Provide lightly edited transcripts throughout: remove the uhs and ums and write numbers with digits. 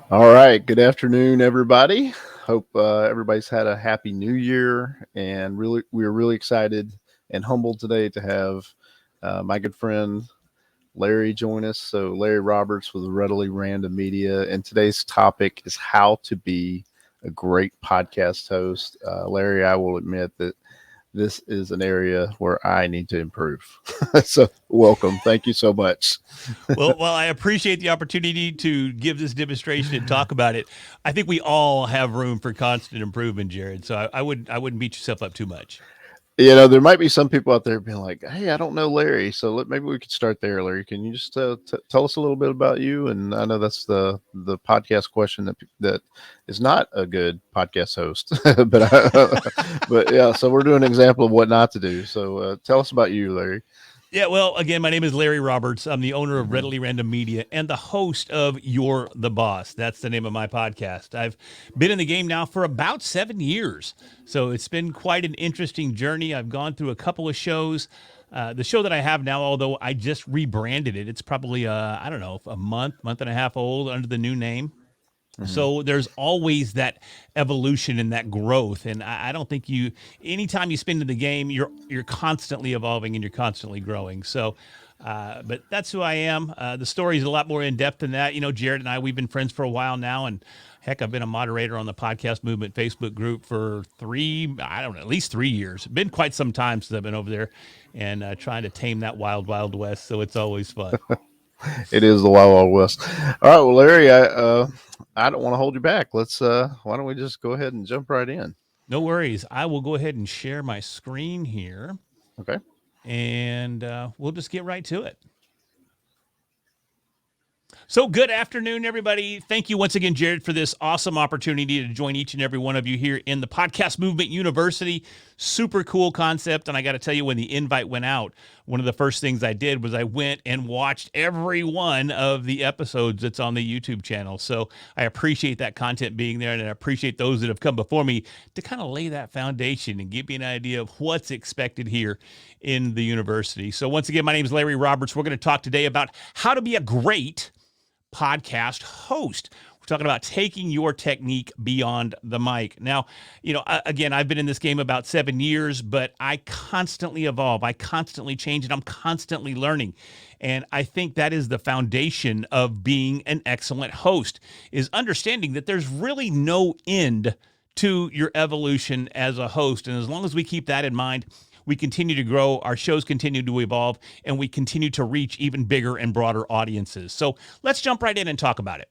All right. Good afternoon, everybody. Hope everybody's had a happy new year, and we're really excited and humbled today to have my good friend Larry join us. So Larry Roberts with Readily Random Media, and today's topic is how to be a great podcast host. Larry, I will admit that this is an area where I need to improve. So welcome. Thank you so much. Well, I appreciate the opportunity to give this demonstration and talk about it. I think we all have room for constant improvement, Jared. So I wouldn't beat yourself up too much. There might be some people out there being like, "Hey, I don't know Larry, so maybe we could start there." Larry, can you just tell us a little bit about you? And I know that's the podcast question that is not a good podcast host, but yeah. So we're doing an example of what not to do. So tell us about you, Larry. Yeah, well, again, my name is Larry Roberts. I'm the owner of Hmm. Readily Random Media and the host of You're the Boss. That's the name of my podcast. I've been in the game now for about 7 years. So it's been quite an interesting journey. I've gone through a couple of shows. The show that I have now, although I just rebranded it, it's probably, I don't know, a month and a half old under the new name. Hmm. So there's always that evolution and that growth, and I don't think you. Anytime you spend in the game, you're constantly evolving and you're constantly growing. So, but that's who I am. The story is a lot more in depth than that. You know, Jared and I, we've been friends for a while now, and heck, I've been a moderator on the Podcast Movement Facebook group for I don't know, at least 3 years. Been quite some time since I've been over there, and trying to tame that wild west. So it's always fun. It is the Wild Wild West. All right, well, Larry, I don't want to hold you back. Let's why don't we just go ahead and jump right in? No worries. I will go ahead and share my screen here. Okay. And we'll just get right to it. So, good afternoon, everybody. Thank you once again, Jared, for this awesome opportunity to join each and every one of you here in the Podcast Movement University. Super cool concept. And I got to tell you, when the invite went out, one of the first things I did was I went and watched every one of the episodes that's on the YouTube channel. So, I appreciate that content being there, and I appreciate those that have come before me to kind of lay that foundation and give you an idea of what's expected here in the university. So, once again, my name is Larry Roberts. We're going to talk today about how to be a great podcast host. We're talking about taking your technique beyond the mic. Now, again, I've been in this game about 7 years, but I constantly evolve. I constantly change, and I'm constantly learning. And I think that is the foundation of being an excellent host, is understanding that there's really no end to your evolution as a host. And as long as we keep that in mind, we continue to grow, our shows continue to evolve, and we continue to reach even bigger and broader audiences. So let's jump right in and talk about it.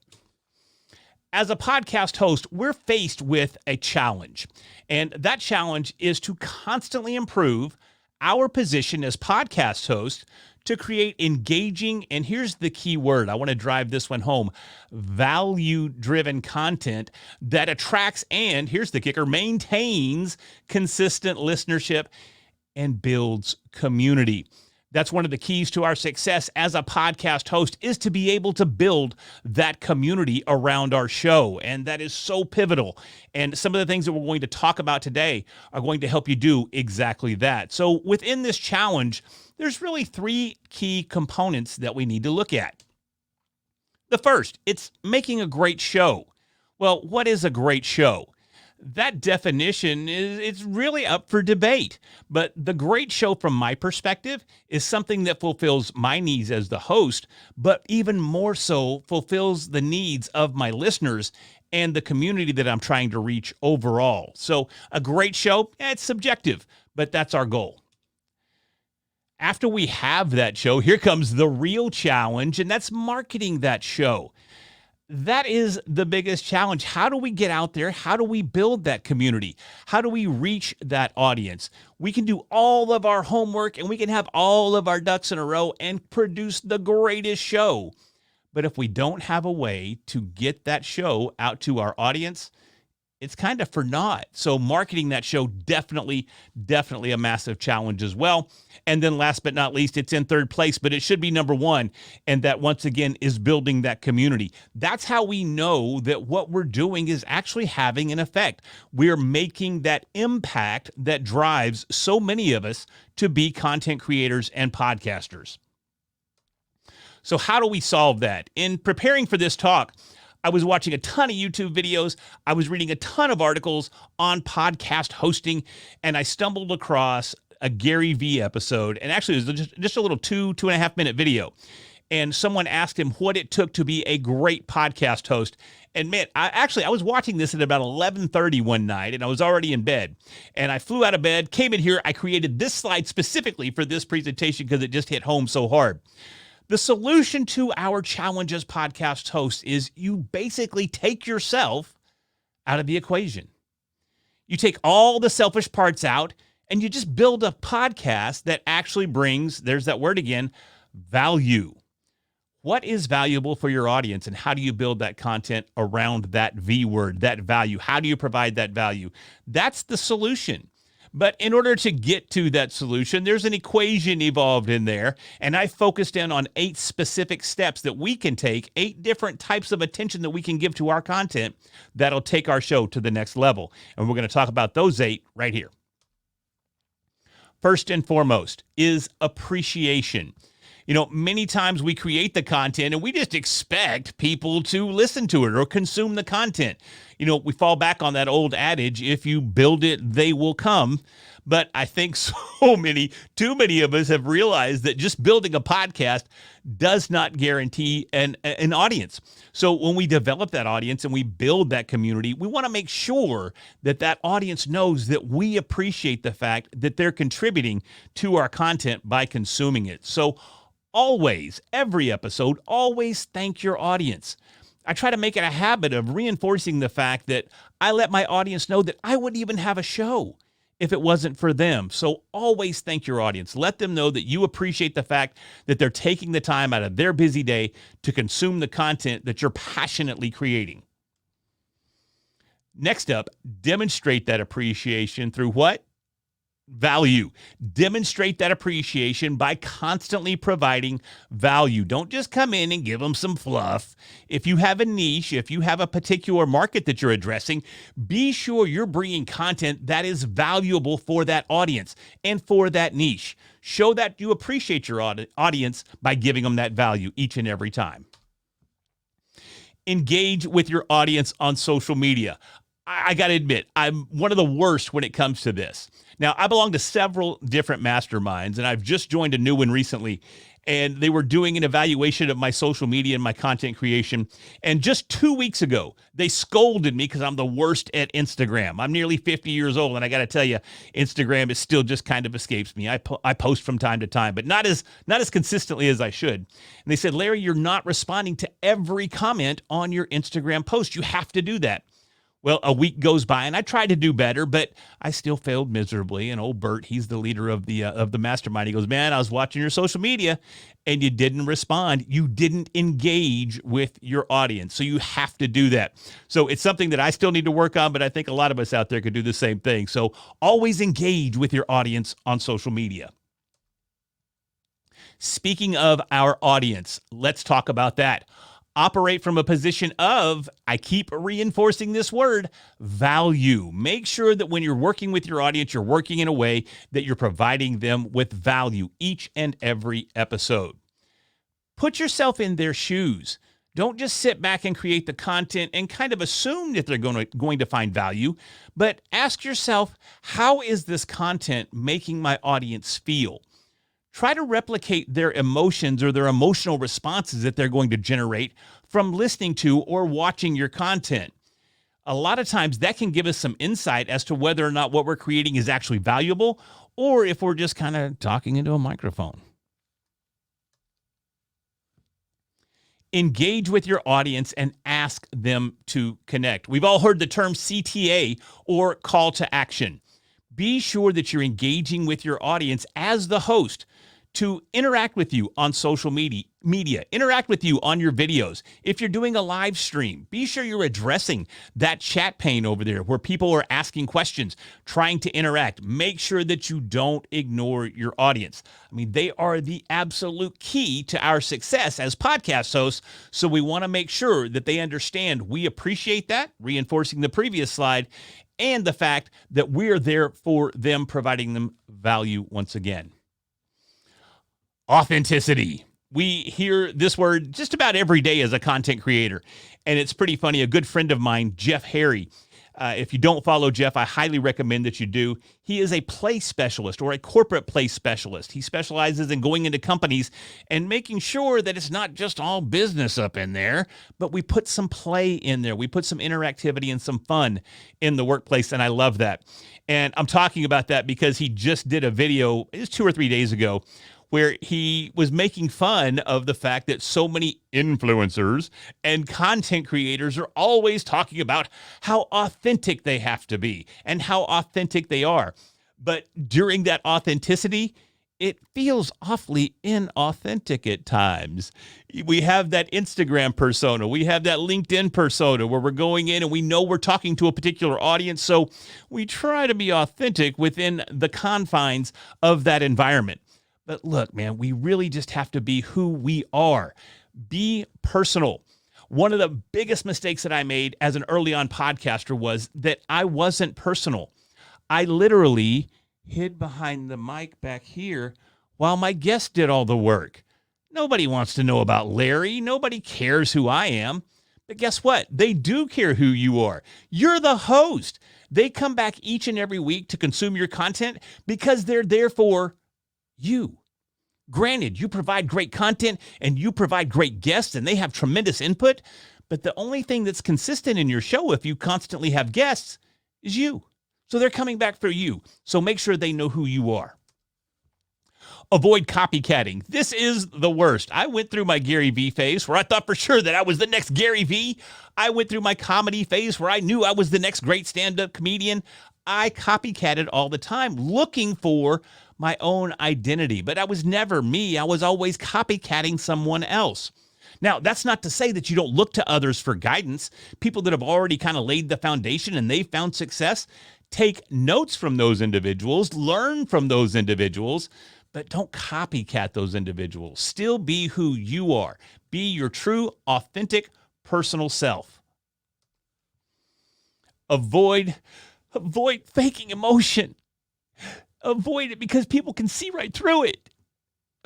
As a podcast host, we're faced with a challenge, and that challenge is to constantly improve our position as podcast hosts to create engaging, and here's the key word, I want to drive this one home, value driven content that attracts and, here's the kicker, maintains consistent listenership and builds community. That's one of the keys to our success as a podcast host, is to be able to build that community around our show. And that is so pivotal. And some of the things that we're going to talk about today are going to help you do exactly that. So within this challenge, there's really three key components that we need to look at. The first, it's making a great show. Well, what is a great show? That definition is, it's really up for debate. But the great show from my perspective is something that fulfills my needs as the host, but even more so fulfills the needs of my listeners and the community that I'm trying to reach overall. So a great show, it's subjective, but that's our goal. After we have that show, here comes the real challenge, and that's marketing that show. That is the biggest challenge. How do we get out there? How do we build that community? How do we reach that audience? We can do all of our homework and we can have all of our ducks in a row and produce the greatest show. But if we don't have a way to get that show out to our audience, it's kind of for naught. So marketing that show, definitely a massive challenge as well. And then last but not least, it's in third place, but it should be number one. And that once again is building that community. That's how we know that what we're doing is actually having an effect. We're making that impact that drives so many of us to be content creators and podcasters. So how do we solve that? In preparing for this talk, I was watching a ton of YouTube videos. I was reading a ton of articles on podcast hosting, and I stumbled across a Gary Vee episode. And actually, it was just a little 2.5 minute video. And someone asked him what it took to be a great podcast host. And man, I was watching this at about 11:30 one night, and I was already in bed. And I flew out of bed, came in here. I created this slide specifically for this presentation because it just hit home so hard. The solution to our challenge as podcast hosts is you basically take yourself out of the equation. You take all the selfish parts out, and you just build a podcast that actually brings, there's that word again, value. What is valuable for your audience, and how do you build that content around that V word, that value? How do you provide that value? That's the solution. But in order to get to that solution, there's an equation evolved in there, and I focused in on 8 specific steps that we can take, 8 different types of attention that we can give to our content that'll take our show to the next level. And we're going to talk about those 8 right here. First and foremost is appreciation. You know, many times we create the content and we just expect people to listen to it or consume the content. You know, we fall back on that old adage, if you build it, they will come. But I think too many of us have realized that just building a podcast does not guarantee an audience. So when we develop that audience and we build that community, we want to make sure that that audience knows that we appreciate the fact that they're contributing to our content by consuming it. So always, every episode, always thank your audience. I try to make it a habit of reinforcing the fact that I let my audience know that I wouldn't even have a show if it wasn't for them. So always thank your audience. Let them know that you appreciate the fact that they're taking the time out of their busy day to consume the content that you're passionately creating. Next up, demonstrate that appreciation through what? Value. Demonstrate that appreciation by constantly providing value. Don't just come in and give them some fluff. If you have a niche, if you have a particular market that you're addressing, be sure you're bringing content that is valuable for that audience and for that niche. Show that you appreciate your audience by giving them that value each and every time. Engage with your audience on social media. I got to admit, I'm one of the worst when it comes to this. Now, I belong to several different masterminds, and I've just joined a new one recently, and they were doing an evaluation of my social media and my content creation. And just 2 weeks ago, they scolded me because I'm the worst at Instagram. I'm nearly 50 years old, and I got to tell you, Instagram is still just kind of escapes me. I post from time to time, but not as consistently as I should. And they said, Larry, you're not responding to every comment on your Instagram post. You have to do that. Well, a week goes by, and I tried to do better, but I still failed miserably. And old Bert, he's the leader of the mastermind. He goes, man, I was watching your social media, and you didn't respond. You didn't engage with your audience. So you have to do that. So it's something that I still need to work on, but I think a lot of us out there could do the same thing. So always engage with your audience on social media. Speaking of our audience, let's talk about that. Operate from a position of, I keep reinforcing this word, value. Make sure that when you're working with your audience, you're working in a way that you're providing them with value each and every episode. Put yourself in their shoes. Don't just sit back and create the content and kind of assume that they're going to find value, but ask yourself, how is this content making my audience feel? Try to replicate their emotions or their emotional responses that they're going to generate from listening to or watching your content. A lot of times that can give us some insight as to whether or not what we're creating is actually valuable or if we're just kind of talking into a microphone. Engage with your audience and ask them to connect. We've all heard the term CTA or call to action. Be sure that you're engaging with your audience as the host to interact with you on social media, interact with you on your videos. If you're doing a live stream, be sure you're addressing that chat pane over there where people are asking questions, trying to interact. Make sure that you don't ignore your audience. I mean, they are the absolute key to our success as podcast hosts, so we want to make sure that they understand we appreciate that, reinforcing the previous slide, and the fact that we're there for them, providing them value once again. Authenticity. We hear this word just about every day as a content creator. And it's pretty funny. A good friend of mine, Jeff Harry, if you don't follow Jeff, I highly recommend that you do. He is a play specialist or a corporate play specialist. He specializes in going into companies and making sure that it's not just all business up in there, but we put some play in there. We put some interactivity and some fun in the workplace, and I love that. And I'm talking about that because he just did a video, it was 2 or 3 days ago, where he was making fun of the fact that so many influencers and content creators are always talking about how authentic they have to be and how authentic they are. But during that authenticity, it feels awfully inauthentic at times. We have that Instagram persona. We have that LinkedIn persona where we're going in and we know we're talking to a particular audience. So we try to be authentic within the confines of that environment. But look, man, we really just have to be who we are. Be personal. One of the biggest mistakes that I made as an early on podcaster was that I wasn't personal. I literally hid behind the mic back here while my guest did all the work. Nobody wants to know about Larry. Nobody cares who I am. But guess what? They do care who you are. You're the host. They come back each and every week to consume your content because they're there for you. Granted, you provide great content and you provide great guests and they have tremendous input, but the only thing that's consistent in your show if you constantly have guests is you. So they're coming back for you. So make sure they know who you are. Avoid copycatting. This is the worst. I went through my Gary Vee phase where I thought for sure that I was the next Gary Vee. I went through my comedy phase where I knew I was the next great stand-up comedian. I copycatted all the time looking for my own identity, but I was never me. I was always copycatting someone else. Now, that's not to say that you don't look to others for guidance. People that have already kind of laid the foundation and they found success, take notes from those individuals, learn from those individuals, but don't copycat those individuals. Still be who you are. Be your true, authentic, personal self. Avoid faking emotion. Avoid it because people can see right through it.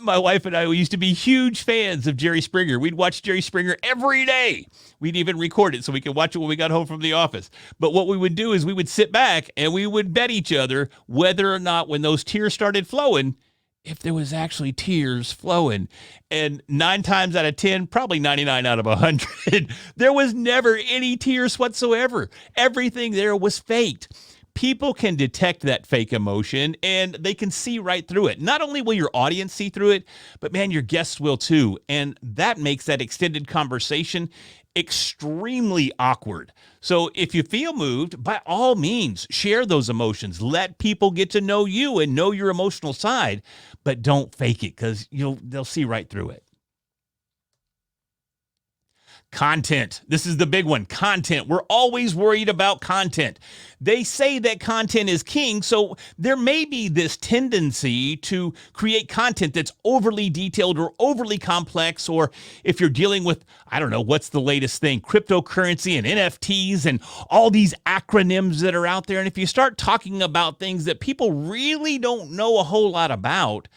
My wife and I used to be huge fans of Jerry Springer. We'd watch Jerry Springer every day. We'd even record it so we could watch it when we got home from the office. But what we would do is we would sit back and we would bet each other whether or not when those tears started flowing, if there was actually tears flowing. And 9 times out of 10, probably 99 out of 100, there was never any tears whatsoever. Everything there was faked. People can detect that fake emotion and they can see right through it. Not only will your audience see through it, but man, your guests will too. And that makes that extended conversation extremely awkward. So if you feel moved, by all means, share those emotions. Let people get to know you and know your emotional side, but don't fake it because they'll see right through it. Content. This is the big one. Content. We're always worried about content. They say that content is king, so there may be this tendency to create content that's overly detailed or overly complex, or if you're dealing with, I don't know, what's the latest thing? Cryptocurrency and NFTs and all these acronyms that are out there. And if you start talking about things that people really don't know a whole lot about,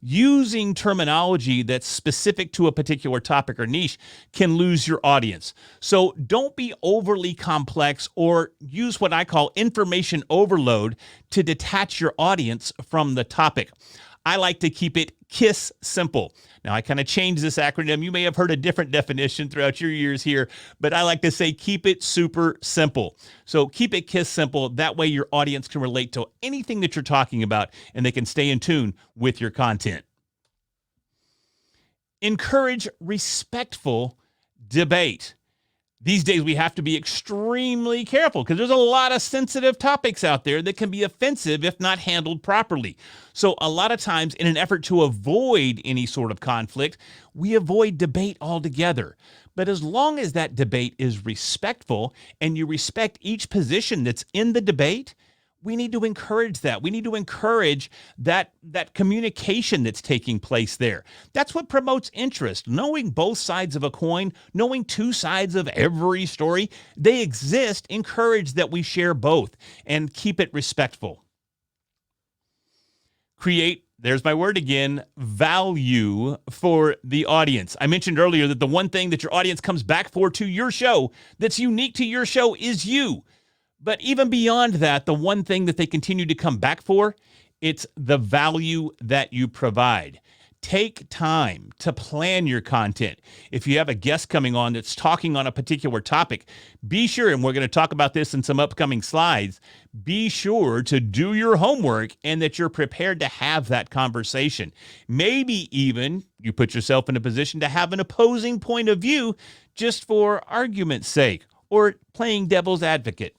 using terminology that's specific to a particular topic or niche can lose your audience. So don't be overly complex or use what I call information overload to detach your audience from the topic. I like to keep it KISS simple. Now, I kind of changed this acronym. You may have heard a different definition throughout your years here, but I like to say keep it super simple. So keep it KISS simple. That way your audience can relate to anything that you're talking about and they can stay in tune with your content. Encourage respectful debate. These days, we have to be extremely careful because there's a lot of sensitive topics out there that can be offensive if not handled properly. So a lot of times, in an effort to avoid any sort of conflict, we avoid debate altogether. But as long as that debate is respectful and you respect each position that's in the debate, we need to encourage that. We need to encourage that communication that's taking place there. That's what promotes interest. Knowing both sides of a coin, knowing two sides of every story, they exist. Encourage that we share both and keep it respectful. Create There's my word again, value for the audience. I mentioned earlier that the one thing that your audience comes back for to your show that's unique to your show is you. But even beyond that, the one thing that they continue to come back for, it's the value that you provide. Take time to plan your content. If you have a guest coming on that's talking on a particular topic, be sure, and we're going to talk about this in some upcoming slides, be sure to do your homework and that you're prepared to have that conversation. Maybe even you put yourself in a position to have an opposing point of view just for argument's sake or playing devil's advocate.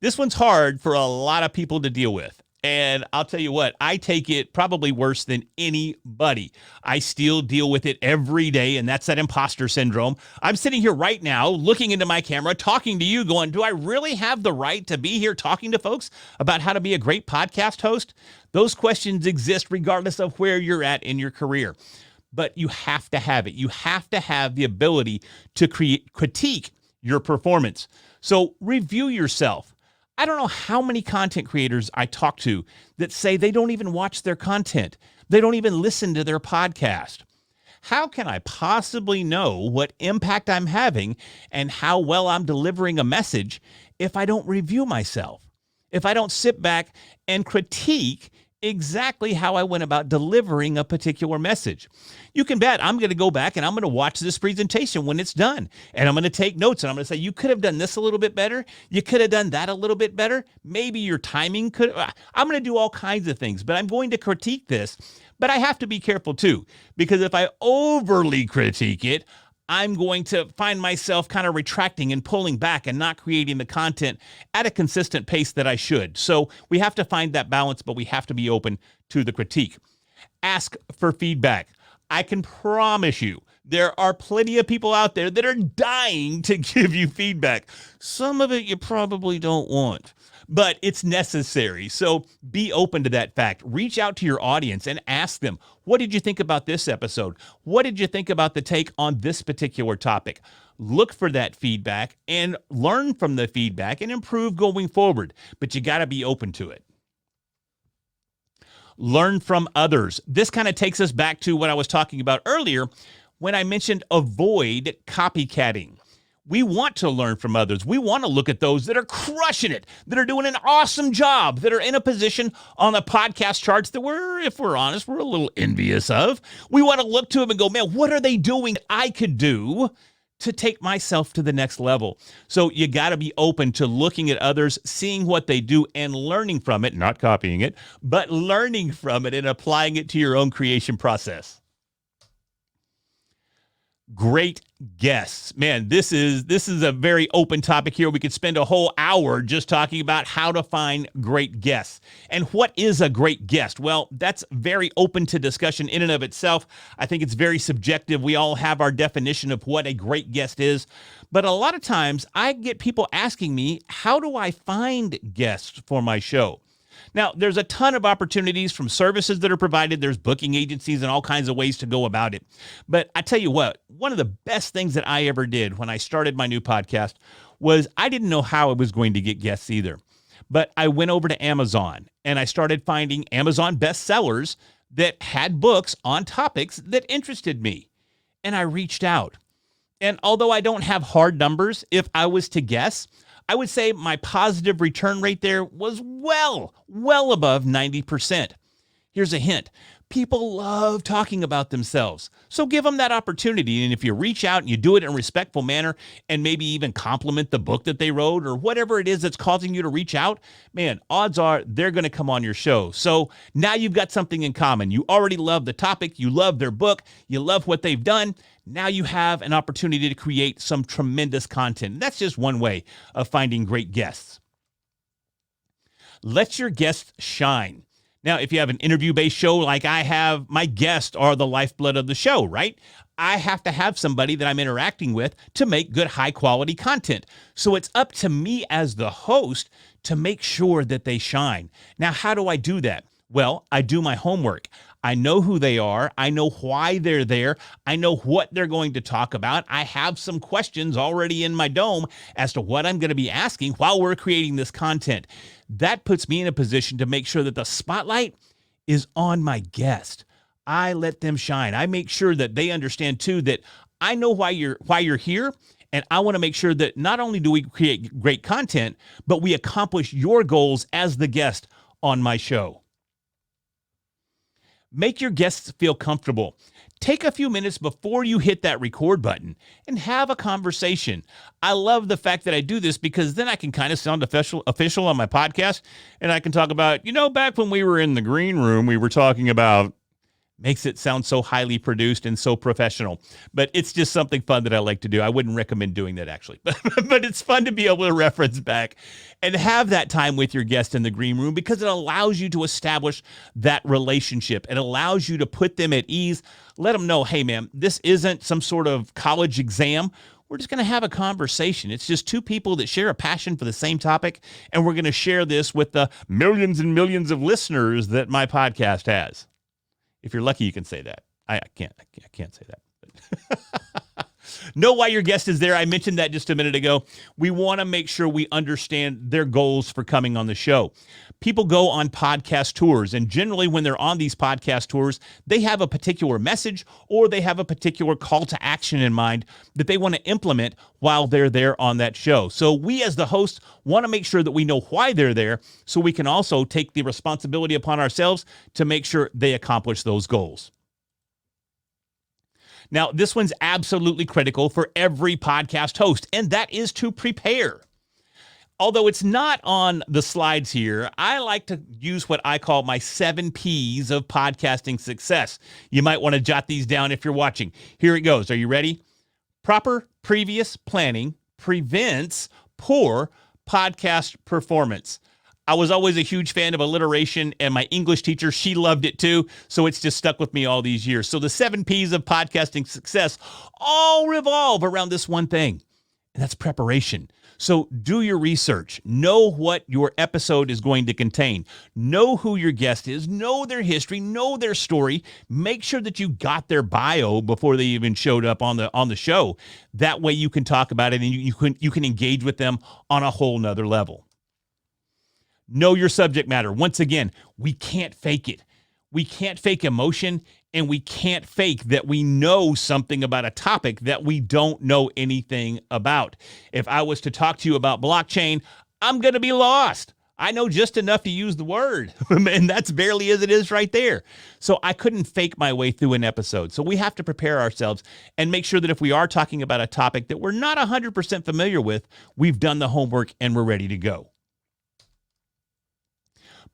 This one's hard for a lot of people to deal with. And I'll tell you what, I take it probably worse than anybody. I still deal with it every day, and that's that imposter syndrome. I'm sitting here right now, looking into my camera, talking to you, going, do I really have the right to be here talking to folks about how to be a great podcast host? Those questions exist regardless of where you're at in your career. But you have to have it. You have to have the ability to critique your performance. So review yourself. I don't know how many content creators I talk to that say they don't even watch their content. They don't even listen to their podcast. How can I possibly know what impact I'm having and how well I'm delivering a message if I don't review myself? If I don't sit back and critique exactly how I went about delivering a particular message? You can bet I'm going to go back and I'm going to watch this presentation when it's done. And I'm going to take notes and I'm going to say, you could have done this a little bit better. You could have done that a little bit better. Maybe your timing could. I'm going to do all kinds of things, but I'm going to critique this. But I have to be careful too, because if I overly critique it, I'm going to find myself kind of retracting and pulling back and not creating the content at a consistent pace that I should. So we have to find that balance, but we have to be open to the critique. Ask for feedback. I can promise you there are plenty of people out there that are dying to give you feedback. Some of it you probably don't want, but it's necessary. So be open to that fact. Reach out to your audience and ask them, what did you think about this episode? What did you think about the take on this particular topic? Look for that feedback and learn from the feedback and improve going forward, but you got to be open to it. Learn from others. This kind of takes us back to what I was talking about earlier when I mentioned avoid copycatting. We want to learn from others. We want to look at those that are crushing it, that are doing an awesome job, that are in a position on the podcast charts that if we're honest, we're a little envious of. We want to look to them and go, man, what are they doing that I could do to take myself to the next level? So you got to be open to looking at others, seeing what they do and learning from it, not copying it, but learning from it and applying it to your own creation process. Great guests. Man, this is a very open topic here. We could spend a whole hour just talking about how to find great guests. And what is a great guest? Well, that's very open to discussion in and of itself. I think it's very subjective. We all have our definition of what a great guest is. But a lot of times I get people asking me, how do I find guests for my show? Now, there's a ton of opportunities from services that are provided. There's booking agencies and all kinds of ways to go about it. But I tell you what, one of the best things that I ever did when I started my new podcast was I didn't know how I was going to get guests either. But I went over to Amazon and I started finding Amazon bestsellers that had books on topics that interested me. And I reached out. And although I don't have hard numbers, if I was to guess, I would say my positive return rate there was well above 90%. Here's a hint. People love talking about themselves. So give them that opportunity. And if you reach out and you do it in a respectful manner and maybe even compliment the book that they wrote or whatever it is that's causing you to reach out, man, odds are they're going to come on your show. So now you've got something in common. You already love the topic. You love their book. You love what they've done. Now you have an opportunity to create some tremendous content. That's just one way of finding great guests. Let your guests shine. Now, if you have an interview-based show like I have, my guests are the lifeblood of the show, right? I have to have somebody that I'm interacting with to make good, high-quality content. So it's up to me as the host to make sure that they shine. Now, how do I do that? Well, I do my homework. I know who they are. I know why they're there. I know what they're going to talk about. I have some questions already in my dome as to what I'm going to be asking while we're creating this content. That puts me in a position to make sure that the spotlight is on my guest. I let them shine. I make sure that they understand too that I know why you're here, and I want to make sure that not only do we create great content, but we accomplish your goals as the guest on my show. Make your guests feel comfortable. Take a few minutes before you hit that record button and have a conversation. I love the fact that I do this because then I can kind of sound official on my podcast, and I can talk about, back when we were in the green room, we were talking about. Makes it sound so highly produced and so professional. But it's just something fun that I like to do. I wouldn't recommend doing that, actually. But it's fun to be able to reference back and have that time with your guest in the green room because it allows you to establish that relationship. It allows you to put them at ease. Let them know, hey, man, this isn't some sort of college exam. We're just going to have a conversation. It's just two people that share a passion for the same topic, and we're going to share this with the millions and millions of listeners that my podcast has. If you're lucky, you can say that. I can't say that. Know why your guest is there. I mentioned that just a minute ago. We want to make sure we understand their goals for coming on the show. People go on podcast tours, and generally when they're on these podcast tours, they have a particular message or they have a particular call to action in mind that they want to implement while they're there on that show. So we as the host want to make sure that we know why they're there so we can also take the responsibility upon ourselves to make sure they accomplish those goals. Now, this one's absolutely critical for every podcast host, and that is to prepare. Although it's not on the slides here, I like to use what I call my 7 Ps of podcasting success. You might want to jot these down if you're watching. Here it goes. Are you ready? Proper previous planning prevents poor podcast performance. I was always a huge fan of alliteration, and my English teacher, she loved it too, so it's just stuck with me all these years. So the 7 Ps of podcasting success all revolve around this one thing, and that's preparation. So do your research. Know what your episode is going to contain. Know who your guest is. Know their history. Know their story. Make sure that you got their bio before they even showed up on the show. That way you can talk about it and you can engage with them on a whole nother level. Know your subject matter. Once again, we can't fake it. We can't fake emotion, and we can't fake that we know something about a topic that we don't know anything about. If I was to talk to you about blockchain, I'm going to be lost. I know just enough to use the word, and that's barely as it is right there. So I couldn't fake my way through an episode. So we have to prepare ourselves and make sure that if we are talking about a topic that we're not 100% familiar with, we've done the homework and we're ready to go.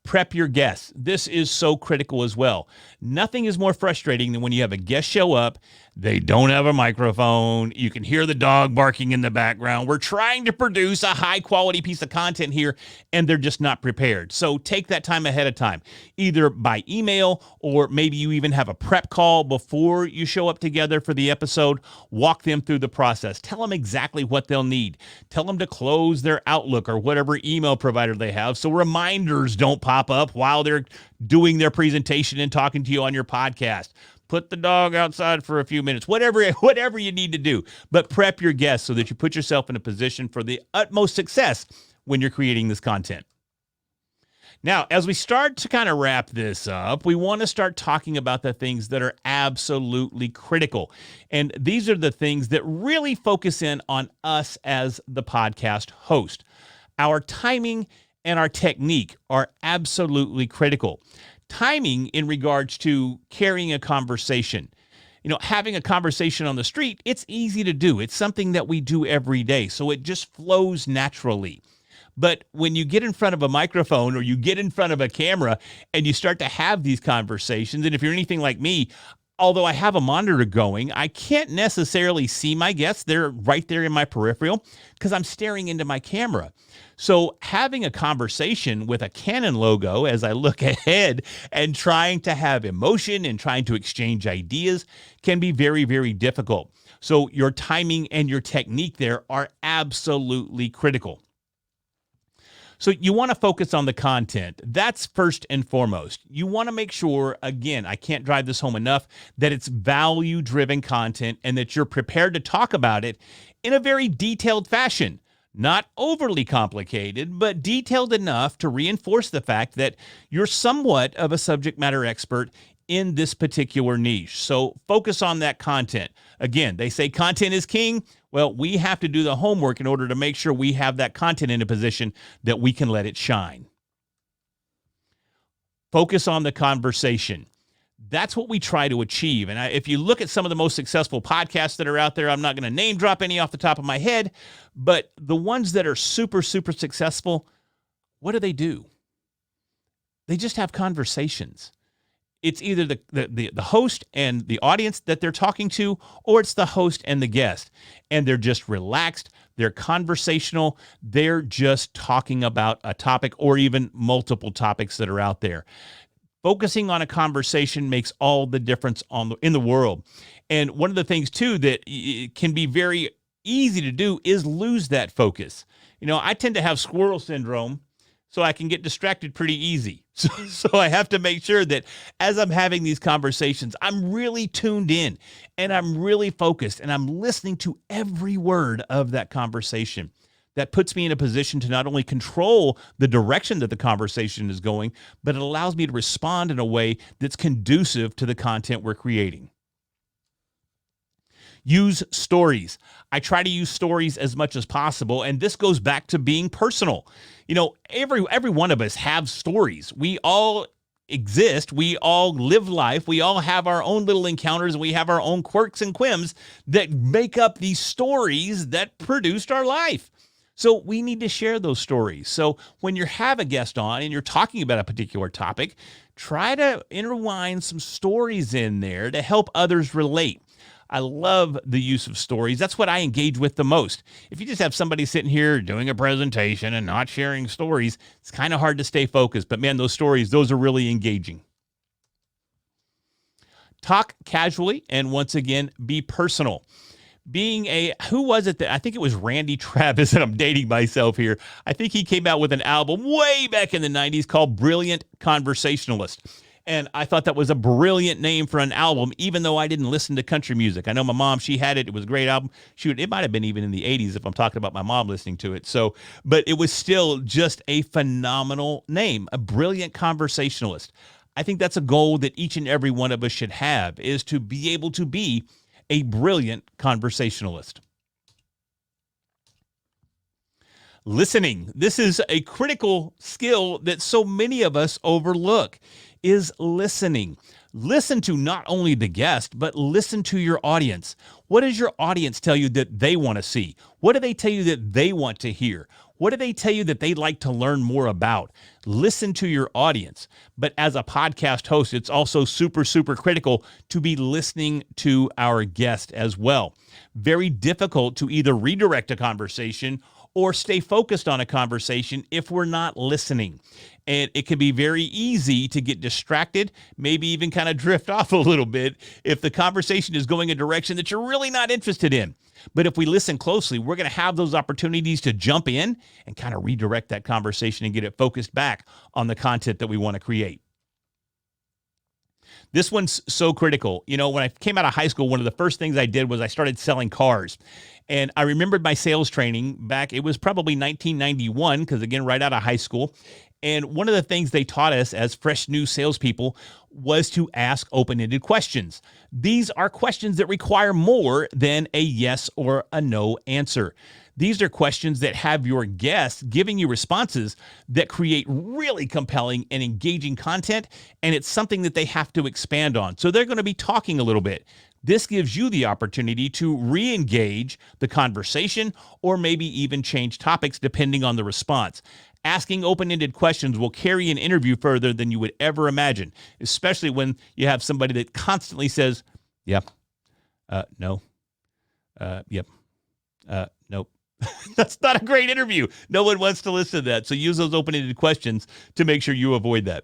Prep your guests. This is so critical as well. Nothing is more frustrating than when you have a guest show up, they don't have a microphone, you can hear the dog barking in the background. We're trying to produce a high quality piece of content here, and they're just not prepared. So take that time ahead of time, either by email or maybe you even have a prep call before you show up together for the episode. Walk them through the process. Tell them exactly what they'll need. Tell them to close their Outlook or whatever email provider they have so reminders don't pop up while they're doing their presentation and talking to you on your podcast. Put the dog outside for a few minutes, whatever you need to do. But prep your guests so that you put yourself in a position for the utmost success when you're creating this content. Now, as we start to kind of wrap this up, we want to start talking about the things that are absolutely critical. And these are the things that really focus in on us as the podcast host. Our timing and our technique are absolutely critical. Timing in regards to carrying a conversation. Having a conversation on the street, it's easy to do. It's something that we do every day, so it just flows naturally. But when you get in front of a microphone or you get in front of a camera and you start to have these conversations, and if you're anything like me, although I have a monitor going, I can't necessarily see my guests. They're right there in my peripheral because I'm staring into my camera. So having a conversation with a Canon logo as I look ahead and trying to have emotion and trying to exchange ideas can be very, very difficult. So your timing and your technique there are absolutely critical. So you want to focus on the content. That's first and foremost. You want to make sure, again, I can't drive this home enough, that it's value-driven content and that you're prepared to talk about it in a very detailed fashion. Not overly complicated, but detailed enough to reinforce the fact that you're somewhat of a subject matter expert in this particular niche. So focus on that content. Again, they say content is king. Well, we have to do the homework in order to make sure we have that content in a position that we can let it shine. Focus on the conversation. That's what we try to achieve. And if you look at some of the most successful podcasts that are out there, I'm not going to name drop any off the top of my head, but the ones that are super, super successful, what do? They just have conversations. It's either the host and the audience that they're talking to, or it's the host and the guest. And they're just relaxed. They're conversational. They're just talking about a topic or even multiple topics that are out there. Focusing on a conversation makes all the difference in the world. And one of the things, too, that can be very easy to do is lose that focus. You know, I tend to have squirrel syndrome, so I can get distracted pretty easy. So I have to make sure that as I'm having these conversations, I'm really tuned in and I'm really focused and I'm listening to every word of that conversation. That puts me in a position to not only control the direction that the conversation is going, but it allows me to respond in a way that's conducive to the content we're creating. Use stories. I try to use stories as much as possible, and this goes back to being personal. You know, every one of us have stories. We all exist. We all live life. We all have our own little encounters. We have our own quirks and quims that make up these stories that produced our life. So we need to share those stories. So when you have a guest on and you're talking about a particular topic, try to intertwine some stories in there to help others relate. I love the use of stories. That's what I engage with the most. If you just have somebody sitting here doing a presentation and not sharing stories, it's kind of hard to stay focused. But man, those stories, those are really engaging. Talk casually and once again, be personal. Who was it that, I think it was Randy Travis, and I'm dating myself here. I think he came out with an album way back in the 90s called Brilliant Conversationalist. And I thought that was a brilliant name for an album, even though I didn't listen to country music. I know my mom, she had it. It was a great album. Shoot, it might have been even in the 80s if I'm talking about my mom listening to it. So, but it was still just a phenomenal name, a brilliant conversationalist. I think that's a goal that each and every one of us should have, is to be able to be a brilliant conversationalist. Listening. This is a critical skill that so many of us overlook, is listening. Listen to not only the guest, but listen to your audience. What does your audience tell you that they want to see? What do they tell you that they want to hear? What do they tell you that they'd like to learn more about? Listen to your audience. But as a podcast host, it's also super, super critical to be listening to our guest as well. Very difficult to either redirect a conversation or stay focused on a conversation if we're not listening. And it can be very easy to get distracted, maybe even kind of drift off a little bit if the conversation is going a direction that you're really not interested in. But if we listen closely, we're going to have those opportunities to jump in and kind of redirect that conversation and get it focused back on the content that we want to create. This one's so critical. You know, when I came out of high school, one of the first things I did was I started selling cars. And I remembered my sales training back, it was probably 1991, because again, right out of high school. And one of the things they taught us as fresh new salespeople was to ask open-ended questions. These are questions that require more than a yes or a no answer. These are questions that have your guests giving you responses that create really compelling and engaging content, and it's something that they have to expand on. So they're going to be talking a little bit. This gives you the opportunity to re-engage the conversation or maybe even change topics depending on the response. Asking open-ended questions will carry an interview further than you would ever imagine, especially when you have somebody that constantly says, yep, no, yep, nope. That's not a great interview. No one wants to listen to that. So use those open-ended questions to make sure you avoid that.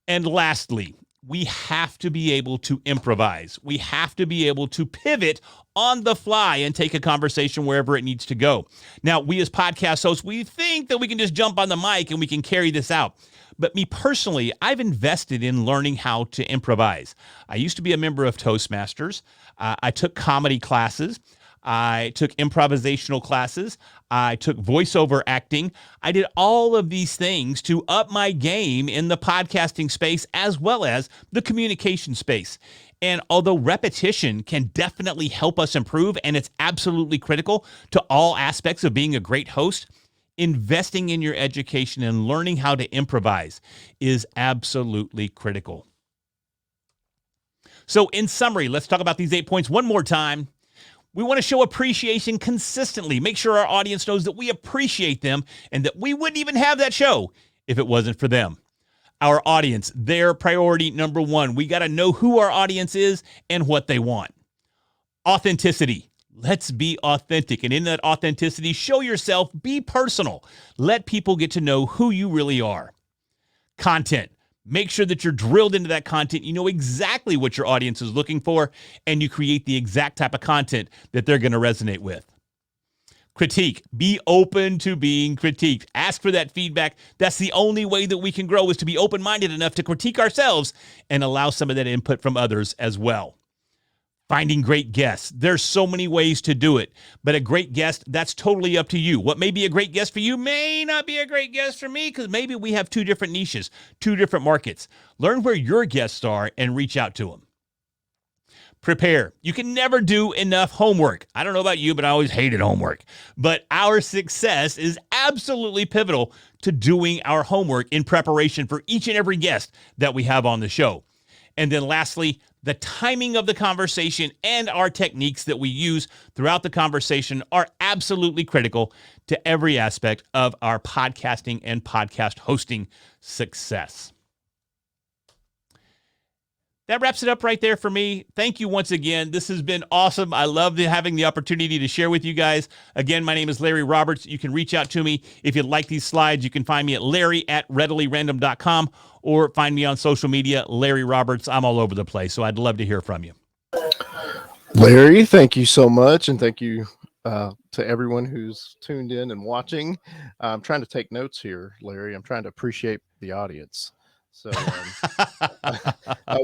And lastly, we have to be able to improvise. We have to be able to pivot on the fly and take a conversation wherever it needs to go. Now, we as podcast hosts, we think that we can just jump on the mic and we can carry this out. But me personally, I've invested in learning how to improvise. I used to be a member of Toastmasters. I took comedy classes. I took improvisational classes. I took voiceover acting. I did all of these things to up my game in the podcasting space as well as the communication space. And although repetition can definitely help us improve, and it's absolutely critical to all aspects of being a great host, investing in your education and learning how to improvise is absolutely critical. So in summary, let's talk about these 8 points one more time. We want to show appreciation consistently. Make sure our audience knows that we appreciate them and that we wouldn't even have that show if it wasn't for them. Our audience, their priority number one. We got to know who our audience is and what they want. Authenticity. Let's be authentic. And in that authenticity, show yourself, be personal. Let people get to know who you really are. Content. Make sure that you're drilled into that content. You know exactly what your audience is looking for, and you create the exact type of content that they're going to resonate with. Critique. Be open to being critiqued. Ask for that feedback. That's the only way that we can grow, is to be open-minded enough to critique ourselves and allow some of that input from others as well. Finding great guests. There's so many ways to do it, but a great guest, that's totally up to you. What may be a great guest for you may not be a great guest for me, because maybe we have two different niches, two different markets. Learn where your guests are and reach out to them. Prepare. You can never do enough homework. I don't know about you, but I always hated homework. But our success is absolutely pivotal to doing our homework in preparation for each and every guest that we have on the show. And then lastly, the timing of the conversation and our techniques that we use throughout the conversation are absolutely critical to every aspect of our podcasting and podcast hosting success. That wraps it up right there for me. Thank you once again. This has been awesome. I love having the opportunity to share with you guys. Again, my name is Larry Roberts. You can reach out to me. If you like these slides, you can find me at larry@readilyrandom.com or find me on social media, Larry Roberts. I'm all over the place, so I'd love to hear from you. Larry, thank you so much. And thank you to everyone who's tuned in and watching. I'm trying to take notes here, Larry. I'm trying to appreciate the audience. So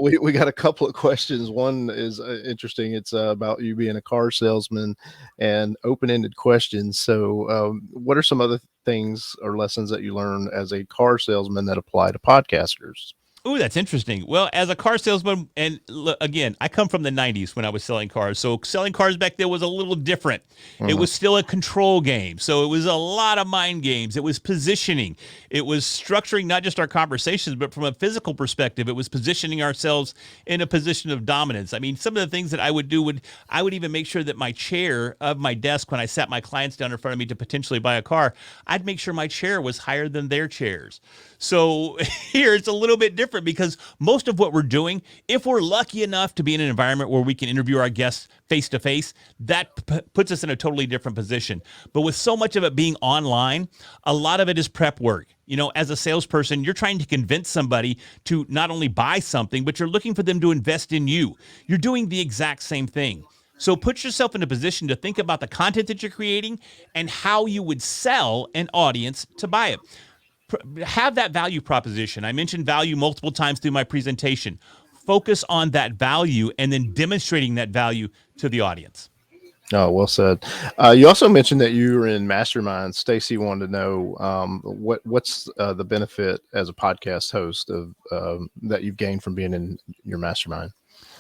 we got a couple of questions. One is interesting. It's about you being a car salesman and open-ended questions. So what are some other things or lessons that you learn as a car salesman that apply to podcasters? Ooh, that's interesting. Well, as a car salesman, and look, again, I come from the 90s when I was selling cars. So selling cars back then was a little different. It was still a control game. So it was a lot of mind games. It was positioning. It was structuring not just our conversations, but from a physical perspective, it was positioning ourselves in a position of dominance. I mean, some of the things that I would do I would even make sure that my chair of my desk, when I sat my clients down in front of me to potentially buy a car, I'd make sure my chair was higher than their chairs. So here it's a little bit different, because most of what we're doing, if we're lucky enough to be in an environment where we can interview our guests face to face, that puts us in a totally different position. But with so much of it being online, a lot of it is prep work. You know, as a salesperson, you're trying to convince somebody to not only buy something, but you're looking for them to invest in you. You're doing the exact same thing. So put yourself in a position to think about the content that you're creating and how you would sell an audience to buy it. Have that value proposition. I mentioned value multiple times through my presentation. Focus on that value and then demonstrating that value to the audience. Oh, well said. You also mentioned that you were in masterminds. Stacy wanted to know what's the benefit as a podcast host of that you've gained from being in your mastermind.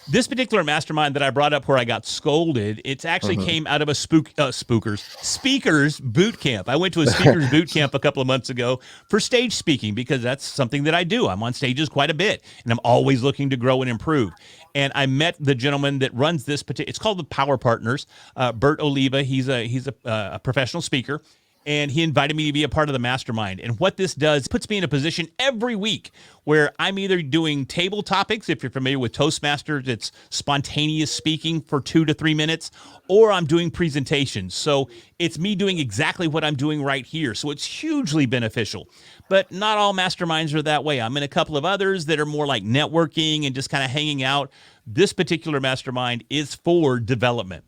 This particular mastermind that I brought up where I got scolded, it's actually came out of a speakers boot camp. I went to a speakers boot camp a couple of months ago for stage speaking, because that's something that I do. I'm on stages quite a bit, and I'm always looking to grow and improve. And I met the gentleman that runs this particular, it's called the Power Partners, Bert Oliva. He's a professional speaker. and he invited me to be a part of the mastermind. And what this does puts me in a position every week where I'm either doing table topics. If you're familiar with Toastmasters, it's spontaneous speaking for 2 to 3 minutes, or I'm doing presentations. So it's me doing exactly what I'm doing right here. So it's hugely beneficial. But not all masterminds are that way. I'm in a couple of others that are more like networking and just kind of hanging out. This particular mastermind is for development.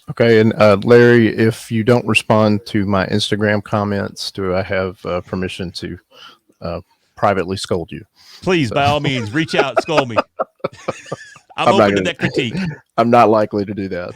Okay, and Larry, if you don't respond to my Instagram comments, do I have permission to privately scold you? Please, by all means, reach out, scold me. I'm open to that critique. I'm not likely to do that,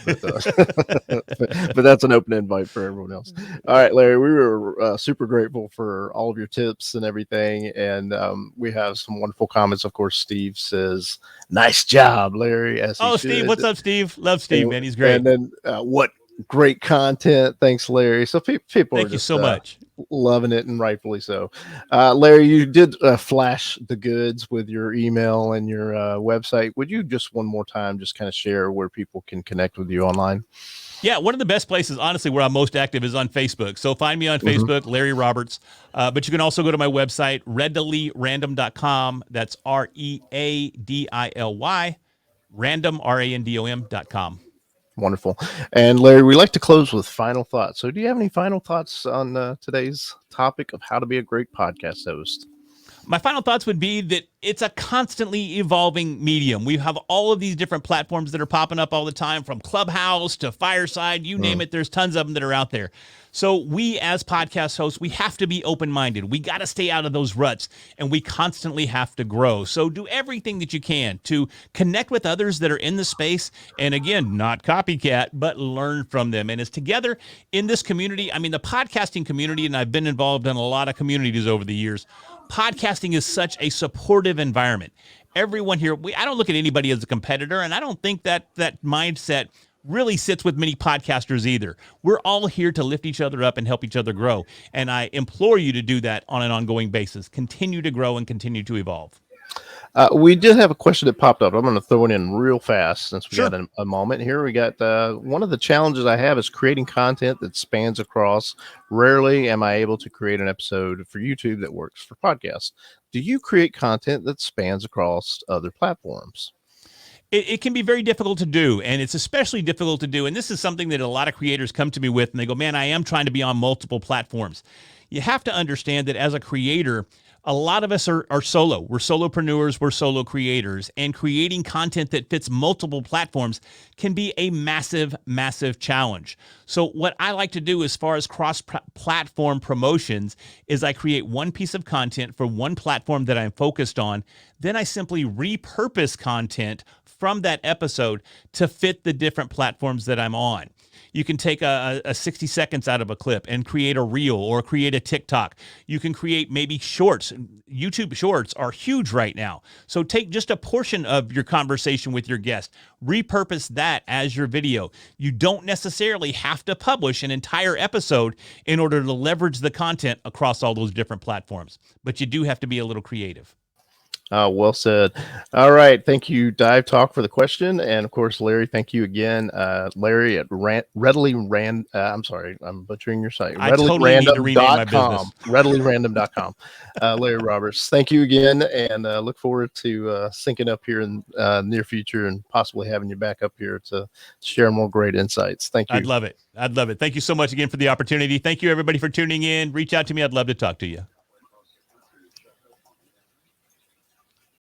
but that's an open invite for everyone else. All right, Larry, we were super grateful for all of your tips and everything, and we have some wonderful comments. Of course, Steve says, "Nice job, Larry." Steve, what's up, Steve? Love Steve, man. He's great. And then what great content. Thanks, Larry. So people thank you so much. Loving it, and rightfully so. Larry, you did flash the goods with your email and your website. Would you just one more time just kind of share where people can connect with you online? Yeah, one of the best places, honestly, where I'm most active is on Facebook. So find me on Facebook, Larry Roberts. But you can also go to my website, readilyrandom.com. That's READILY, random, RANDOM.com. Wonderful. And Larry, we like to close with final thoughts. So do you have any final thoughts on today's topic of how to be a great podcast host? My final thoughts would be that it's a constantly evolving medium. We have all of these different platforms that are popping up all the time, from Clubhouse to Fireside, you name it. There's tons of them that are out there. So we, as podcast hosts, we have to be open-minded. We got to stay out of those ruts, and we constantly have to grow. So do everything that you can to connect with others that are in the space. And again, not copycat, but learn from them. And it's together in this community. I mean, the podcasting community, and I've been involved in a lot of communities over the years, podcasting is such a supportive environment. Everyone here, I don't look at anybody as a competitor, and I don't think that mindset really sits with many podcasters either. We're all here to lift each other up and help each other grow. And I implore you to do that on an ongoing basis. Continue to grow and continue to evolve. We did have a question that popped up. I'm going to throw it in real fast since we got a moment here. We got one of the challenges I have is creating content that spans across. Rarely am I able to create an episode for YouTube that works for podcasts. Do you create content that spans across other platforms? It can be very difficult to do, and it's especially difficult to do. And this is something that a lot of creators come to me with, and they go, man, I am trying to be on multiple platforms. You have to understand that as a creator, a lot of us are solo. We're solopreneurs, we're solo creators, and creating content that fits multiple platforms can be a massive, massive challenge. So what I like to do as far as cross-platform promotions is I create one piece of content for one platform that I'm focused on. Then I simply repurpose content from that episode to fit the different platforms that I'm on. You can take a 60 seconds out of a clip and create a reel or create a TikTok. You can create maybe shorts. YouTube shorts are huge right now. So take just a portion of your conversation with your guest, repurpose that as your video. You don't necessarily have to publish an entire episode in order to leverage the content across all those different platforms, but you do have to be a little creative. Well said. All right. Thank you, Dive Talk, for the question. And of course, Larry, thank you again. Larry at I'm sorry, I'm butchering your site. I totally need to rename my business. ReadilyRandom.com. Larry Roberts, thank you again. And look forward to syncing up here in the near future and possibly having you back up here to share more great insights. Thank you. I'd love it. Thank you so much again for the opportunity. Thank you, everybody, for tuning in. Reach out to me. I'd love to talk to you.